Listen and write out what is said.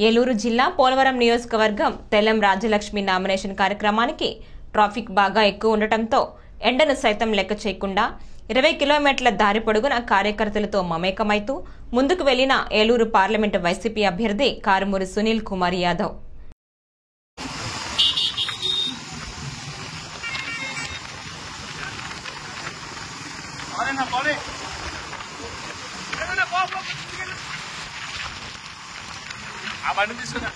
ఏలూరు జిల్లా పోలవరం నియోజకవర్గం తెల్లం రాజ్యలక్ష్మి నామినేషన్ కార్యక్రమానికి ట్రాఫిక్ బాగా ఎక్కువ ఉండటంతో ఎండను సైతం లెక్క చేయకుండా 20 కిలోమీటర్ల దారి పొడుగున కార్యకర్తలతో మమేకమైతూ ముందుకు వెళ్లిన ఏలూరు పార్లమెంటు వైసీపీ అభ్యర్థి కారుమూరి సునీల్ కుమార్ యాదవ్. ఆ బండి తీసుకున్నా.